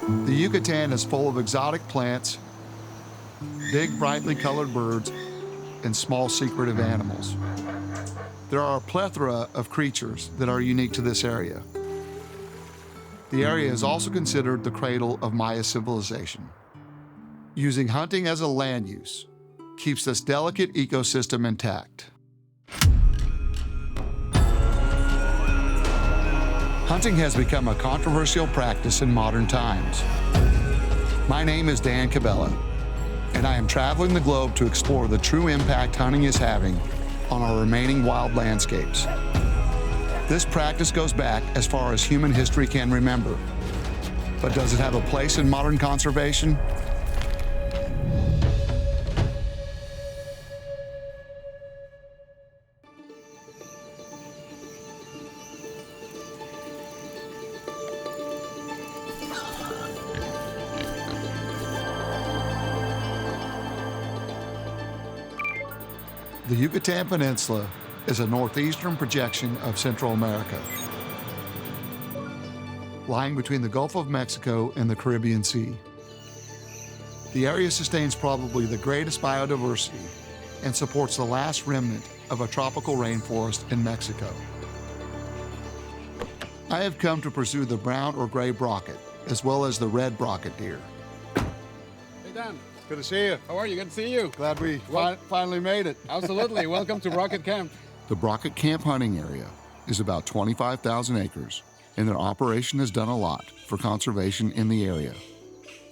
The Yucatan is full of exotic plants, big, brightly colored birds, and small, secretive animals. There are a plethora of creatures that are unique to this area. The area is also considered the cradle of Maya civilization. Using hunting as a land use keeps this delicate ecosystem intact. Hunting has become a controversial practice in modern times. My name is Dan Cabela, and I am traveling the globe to explore the true impact hunting is having on our remaining wild landscapes. This practice goes back as far as human history can remember. But does it have a place in modern conservation? The Yucatan Peninsula is a northeastern projection of Central America, lying between the Gulf of Mexico and the Caribbean Sea. The area sustains probably the greatest biodiversity and supports the last remnant of a tropical rainforest in Mexico. I have come to pursue the brown or gray brocket, as well as the red brocket deer. Hey, Dan. Good to see you. How are you? Good to see you. Glad we finally made it. Absolutely. Welcome to Brocket Camp. The Brocket Camp hunting area is about 25,000 acres, and their operation has done a lot for conservation in the area.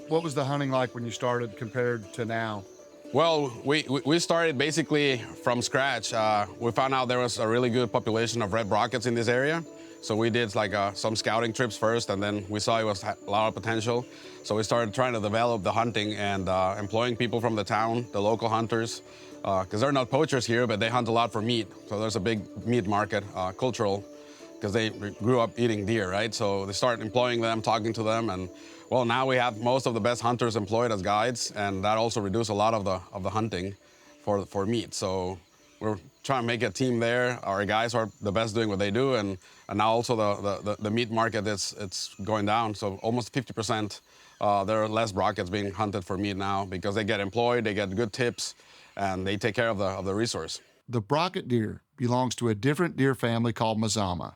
What was the hunting like when you started compared to now? Well, we started basically from scratch. We found out there was a really good population of red brockets in this area. So we did like some scouting trips first, and then we saw it was a lot of potential. So we started trying to develop the hunting and employing people from the town, the local hunters, because they're not poachers here, but they hunt a lot for meat. So there's a big meat market, cultural, because they grew up eating deer, right? So they start employing them, talking to them, and well, now we have most of the best hunters employed as guides, and that also reduced a lot of the hunting for meat. So we're trying to make a team there. Our guys are the best doing what they do, and now also the meat market it's going down. So almost 50%, there are less brockets being hunted for meat now because they get employed, they get good tips, and they take care of the resource. The brocket deer belongs to a different deer family called Mazama,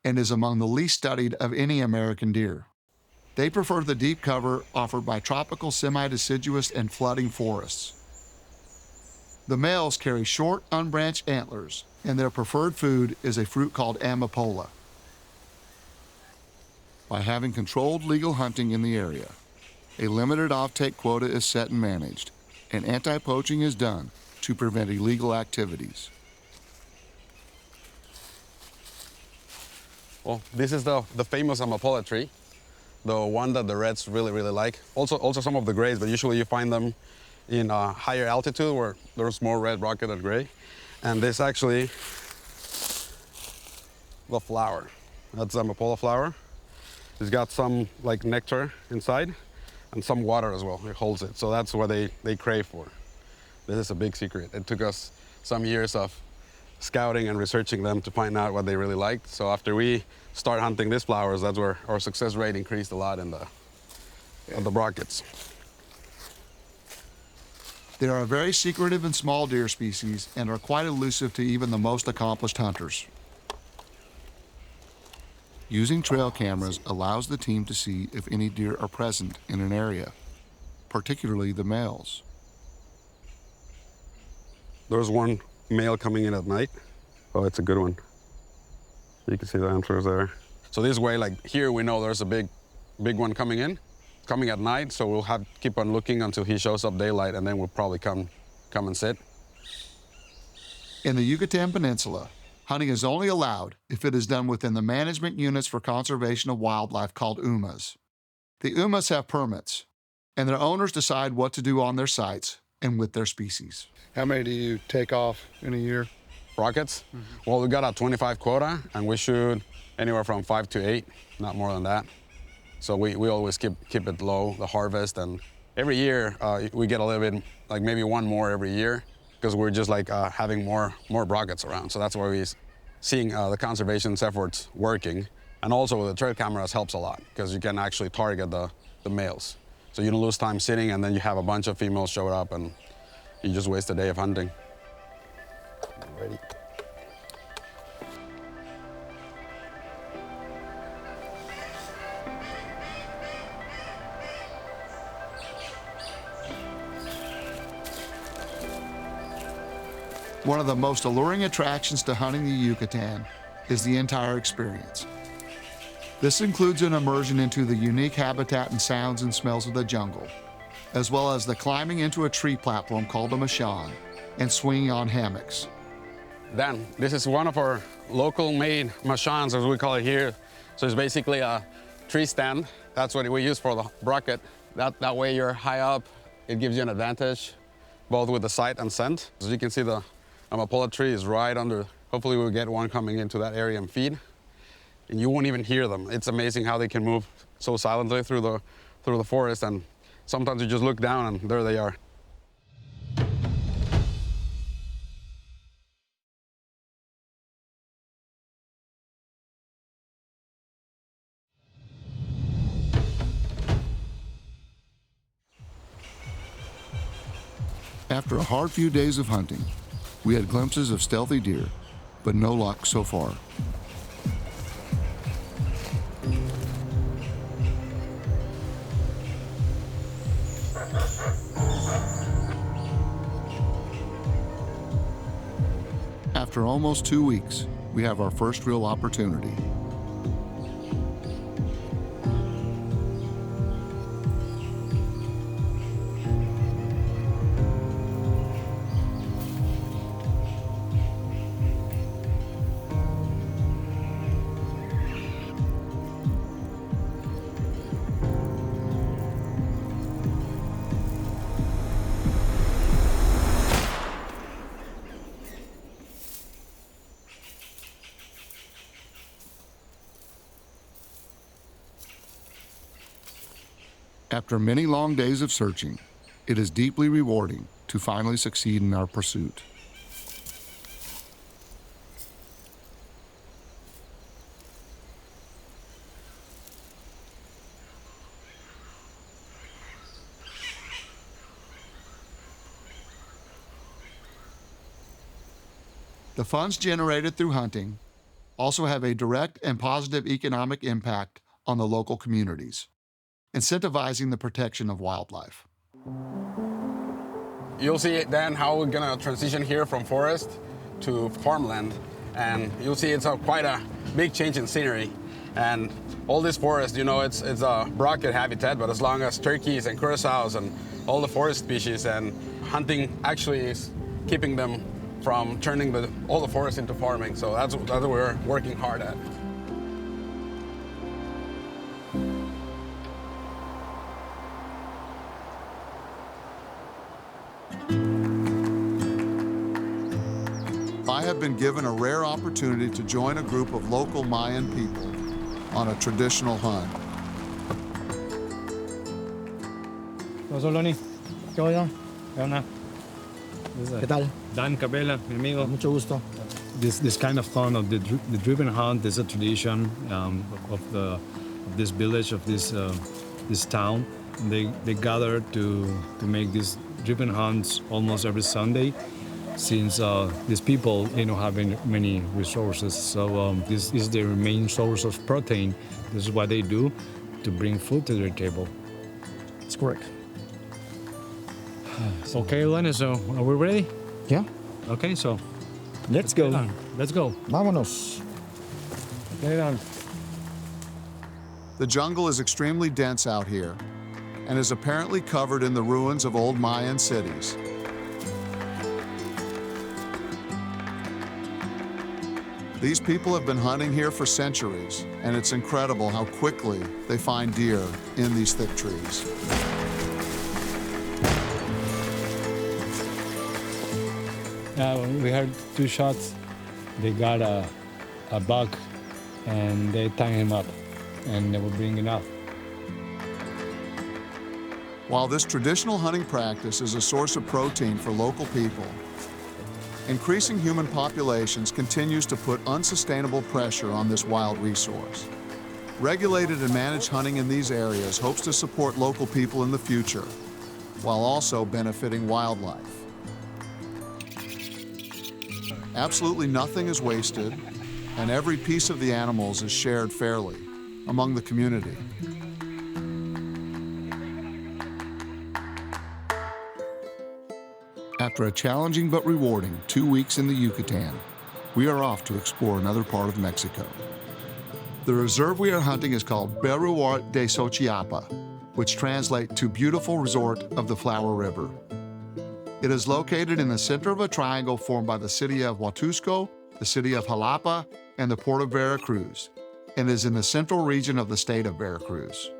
and is among the least studied of any American deer. They prefer the deep cover offered by tropical semi-deciduous and flooding forests. The males carry short, unbranched antlers, and their preferred food is a fruit called amapola. By having controlled legal hunting in the area, a limited offtake quota is set and managed, and anti-poaching is done to prevent illegal activities. Well, this is the famous amapola tree, the one that the reds really like. Also some of the grays, but usually you find them in higher altitude where there's more red brocket than gray. And this actually, the flower, that's amapola flower. It's got some like nectar inside and some water as well. It holds it, so that's what they crave for. This is a big secret. It took us some years of scouting and researching them to find out what they really liked. So after we start hunting these flowers, that's where our success rate increased a lot in the brockets. They are a very secretive and small deer species and are quite elusive to even the most accomplished hunters. Using trail cameras allows the team to see if any deer are present in an area, particularly the males. There's one male coming in at night. Oh, it's a good one. You can see the antlers there. So this way, like here, we know there's a big one coming in, coming at night. So we'll have to keep on looking until he shows up daylight, and then we'll probably come and sit. In the Yucatan Peninsula, hunting is only allowed if it is done within the management units for conservation of wildlife called UMAs. The UMAs have permits, and their owners decide what to do on their sites and with their species. How many do you take off in a year? Brockets? Mm-hmm. Well, we got a 25 quota, and we shoot anywhere from 5 to 8, not more than that. So we always keep it low, the harvest, and every year we get a little bit, like maybe one more every year, because we're just like having more brockets around. So that's why we're seeing the conservation efforts working. And also the trail cameras helps a lot, because you can actually target the males. So you don't lose time sitting and then you have a bunch of females show up and you just waste a day of hunting. Ready. One of the most alluring attractions to hunting the Yucatan is the entire experience. This includes an immersion into the unique habitat and sounds and smells of the jungle, as well as the climbing into a tree platform called a Mayan and swinging on hammocks. Dan, this is one of our local made Mayans, as we call it here. So it's basically a tree stand. That's what we use for the Brocket. That way you're high up, it gives you an advantage, both with the sight and scent. As you can see, the amapola tree is right under. Hopefully we'll get one coming into that area and feed. And you won't even hear them. It's amazing how they can move so silently through the forest, and sometimes you just look down and there they are. After a hard few days of hunting, we had glimpses of stealthy deer, but no luck so far. After almost 2 weeks, we have our first real opportunity. After many long days of searching, it is deeply rewarding to finally succeed in our pursuit. The funds generated through hunting also have a direct and positive economic impact on the local communities, incentivizing the protection of wildlife. You'll see then how we're gonna transition here from forest to farmland, and you'll see it's quite a big change in scenery. And all this forest, you know, it's a Brocket habitat, but as long as turkeys and curassows and all the forest species, and hunting actually is keeping them from turning all the forest into farming. So that's what we're working hard at. I have been given a rare opportunity to join a group of local Mayan people on a traditional hunt. ¿Qué pasó, Lonnie? ¿Qué onda? ¿Qué onda? ¿Qué tal? Dan Cabela, mi amigo. Mucho gusto. This kind of fun of the driven hunt is a tradition of this village, of this town. And they gather to make these driven hunts almost every Sunday, since these people don't have many resources. So this is their main source of protein. This is what they do to bring food to their table. That's correct. Okay, Lenny, so are we ready? Yeah. Okay, so Let's go. let's go. Vámonos. Get it on. The jungle is extremely dense out here and is apparently covered in the ruins of old Mayan cities. These people have been hunting here for centuries, and it's incredible how quickly they find deer in these thick trees. We heard 2 shots. They got a buck, and they tied him up, and they were bringing up. While this traditional hunting practice is a source of protein for local people, increasing human populations continues to put unsustainable pressure on this wild resource. Regulated and managed hunting in these areas hopes to support local people in the future, while also benefiting wildlife. Absolutely nothing is wasted, and every piece of the animals is shared fairly among the community. After a challenging but rewarding 2 weeks in the Yucatan, we are off to explore another part of Mexico. The reserve we are hunting is called Berruar de Xochiapa, which translates to Beautiful Resort of the Flower River. It is located in the center of a triangle formed by the city of Huatusco, the city of Jalapa, and the port of Veracruz, and is in the central region of the state of Veracruz.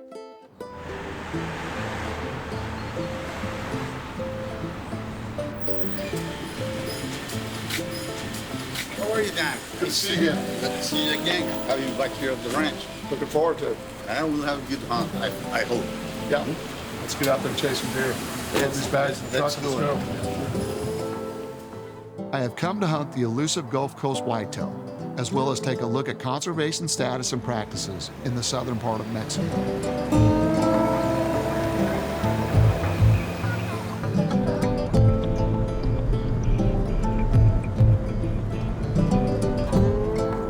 How are you, Dan? Good to see you. Good to see you again. Have you back here at the ranch? Looking forward to it. And we'll have a good hunt, I hope. Yeah. Let's get out there and chase some deer. Load these bags in the truck and let's go. I have come to hunt the elusive Gulf Coast whitetail, as well as take a look at conservation status and practices in the southern part of Mexico.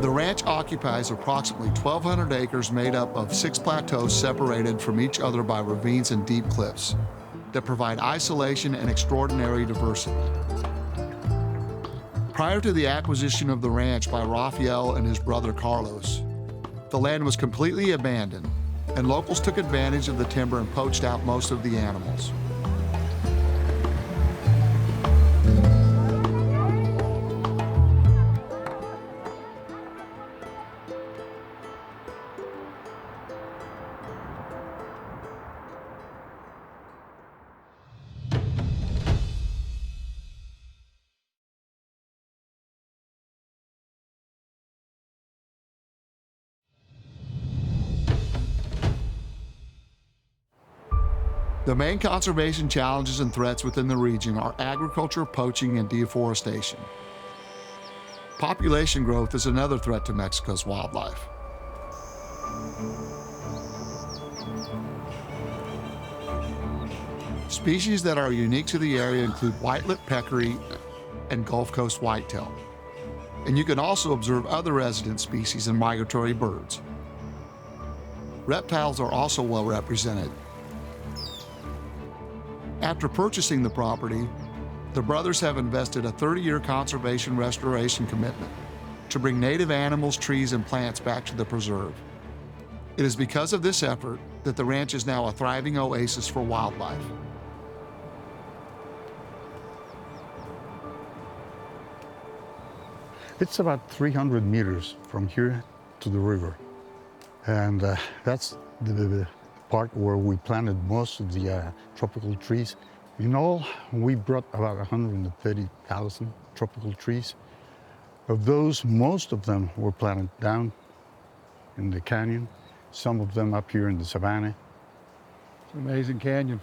The ranch occupies approximately 1,200 acres made up of 6 plateaus separated from each other by ravines and deep cliffs that provide isolation and extraordinary diversity. Prior to the acquisition of the ranch by Rafael and his brother Carlos, the land was completely abandoned, and locals took advantage of the timber and poached out most of the animals. The main conservation challenges and threats within the region are agriculture, poaching, and deforestation. Population growth is another threat to Mexico's wildlife. Species that are unique to the area include white-lipped peccary and Gulf Coast whitetail. And you can also observe other resident species and migratory birds. Reptiles are also well represented. After purchasing the property, the brothers have invested a 30-year conservation restoration commitment to bring native animals, trees, and plants back to the preserve. It is because of this effort that the ranch is now a thriving oasis for wildlife. It's about 300 meters from here to the river. And that's the part where we planted most of the tropical trees. In all, we brought about 130,000 tropical trees. Of those, most of them were planted down in the canyon, some of them up here in the savanna. It's an amazing canyon.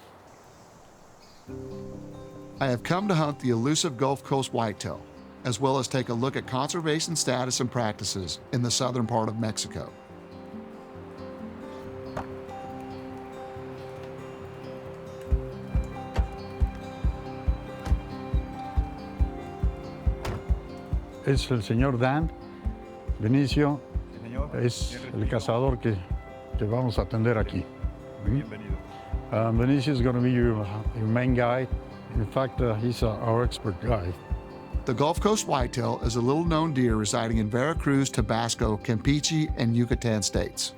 I have come to hunt the elusive Gulf Coast whitetail, as well as take a look at conservation status and practices in the southern part of Mexico. Es el señor Dan Benicio, es el cazador que vamos a atender aquí. Bienvenido. Benicio is going to be your main guide. In fact, he's our expert guide. The Gulf Coast whitetail is a little-known deer residing in Veracruz, Tabasco, Campeche, and Yucatan states.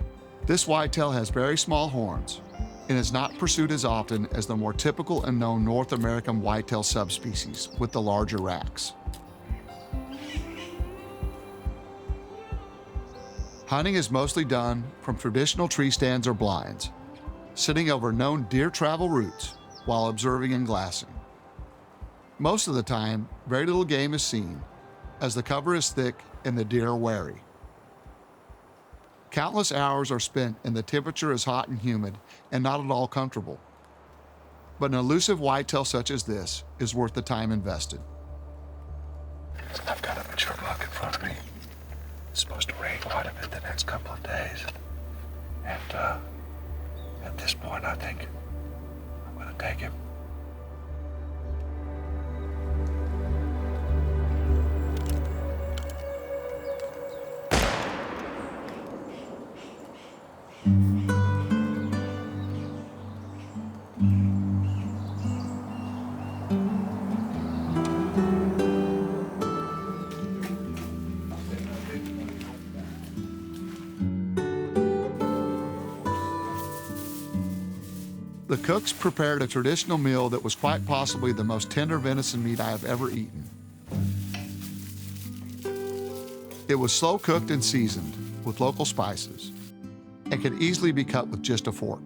This whitetail has very small horns and is not pursued as often as the more typical and known North American whitetail subspecies with the larger racks. Hunting is mostly done from traditional tree stands or blinds, sitting over known deer travel routes while observing and glassing. Most of the time, very little game is seen, as the cover is thick and the deer are wary. Countless hours are spent and the temperature is hot and humid and not at all comfortable. But an elusive whitetail such as this is worth the time invested. I've got a mature buck in front of me. It's supposed to rain quite a bit the next couple of days. And at this point, I think I'm gonna take him. The cooks prepared a traditional meal that was quite possibly the most tender venison meat I have ever eaten. It was slow cooked and seasoned with local spices and could easily be cut with just a fork.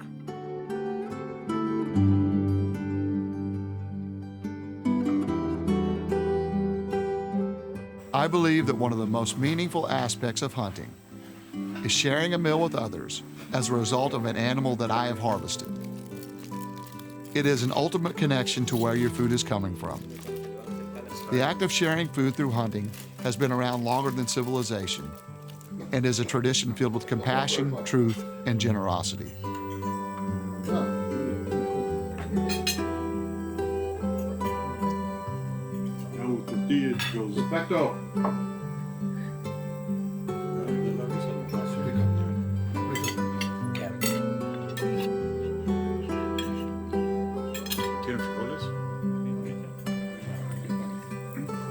I believe that one of the most meaningful aspects of hunting is sharing a meal with others as a result of an animal that I have harvested. It is an ultimate connection to where your food is coming from. The act of sharing food through hunting has been around longer than civilization and is a tradition filled with compassion, truth, and generosity. Perfecto.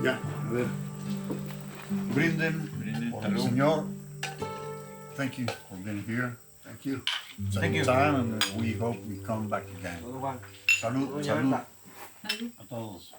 Ya, a ver. Brinden por el Señor. Thank you for being here. Thank you. Thank you. Time, and we hope we come back again. Salud, salud. A todos.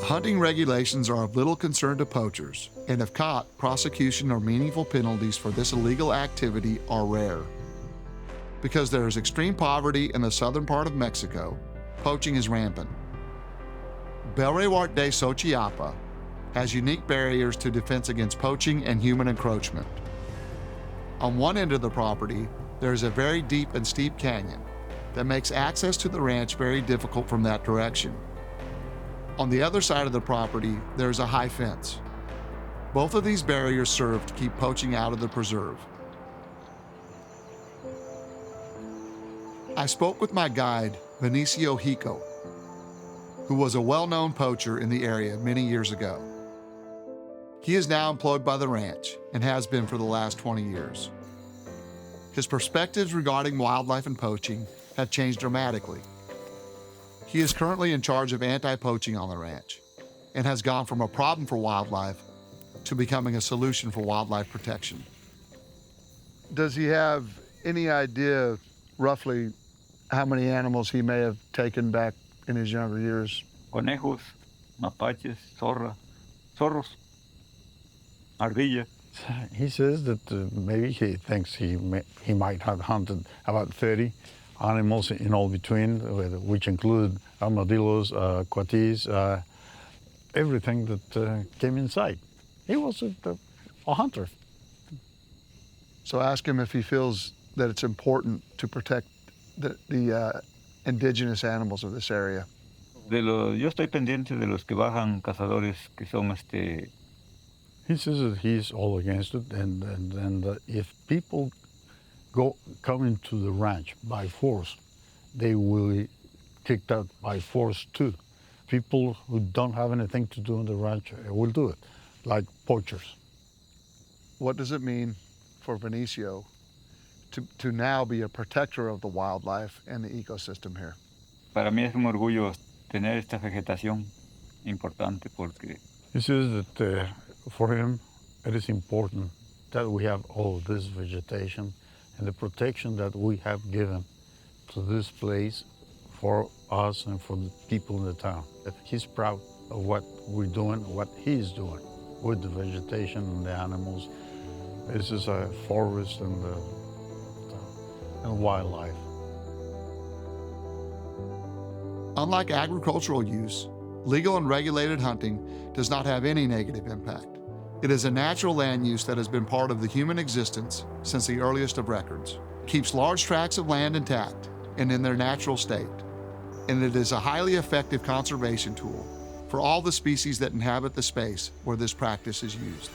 Hunting regulations are of little concern to poachers, and if caught, prosecution or meaningful penalties for this illegal activity are rare. Because there is extreme poverty in the southern part of Mexico, poaching is rampant. Belrewart de Xochiapa has unique barriers to defense against poaching and human encroachment. On one end of the property, there is a very deep and steep canyon that makes access to the ranch very difficult from that direction. On the other side of the property, there's a high fence. Both of these barriers serve to keep poaching out of the preserve. I spoke with my guide, Benicio Hico, who was a well-known poacher in the area many years ago. He is now employed by the ranch and has been for the last 20 years. His perspectives regarding wildlife and poaching have changed dramatically. He is currently in charge of anti-poaching on the ranch and has gone from a problem for wildlife to becoming a solution for wildlife protection. Does he have any idea roughly how many animals he may have taken back in his younger years? Conejos, mapaches, zorros, ardilla. He says that maybe he thinks he might have hunted about 30 animals in all between, which include armadillos, coatis, everything that came in sight. He was a hunter. So ask him if he feels that it's important to protect the indigenous animals of this area. Yo estoy pendiente de los que bajan cazadores que son He says that he's all against it, and if people come into the ranch by force, they will be kicked out by force too. People who don't have anything to do on the ranch will do it, like poachers. What does it mean for Benicio to now be a protector of the wildlife and the ecosystem here? Para mí es un orgullo tener esta vegetación importante porque He says that for him it is important that we have all this vegetation and the protection that we have given to this place for us and for the people in the town. That he's proud of what we're doing, what he's doing with the vegetation and the animals. This is a forest and and wildlife. Unlike agricultural use, legal and regulated hunting does not have any negative impact. It is a natural land use that has been part of the human existence since the earliest of records, keeps large tracts of land intact and in their natural state, and it is a highly effective conservation tool for all the species that inhabit the space where this practice is used.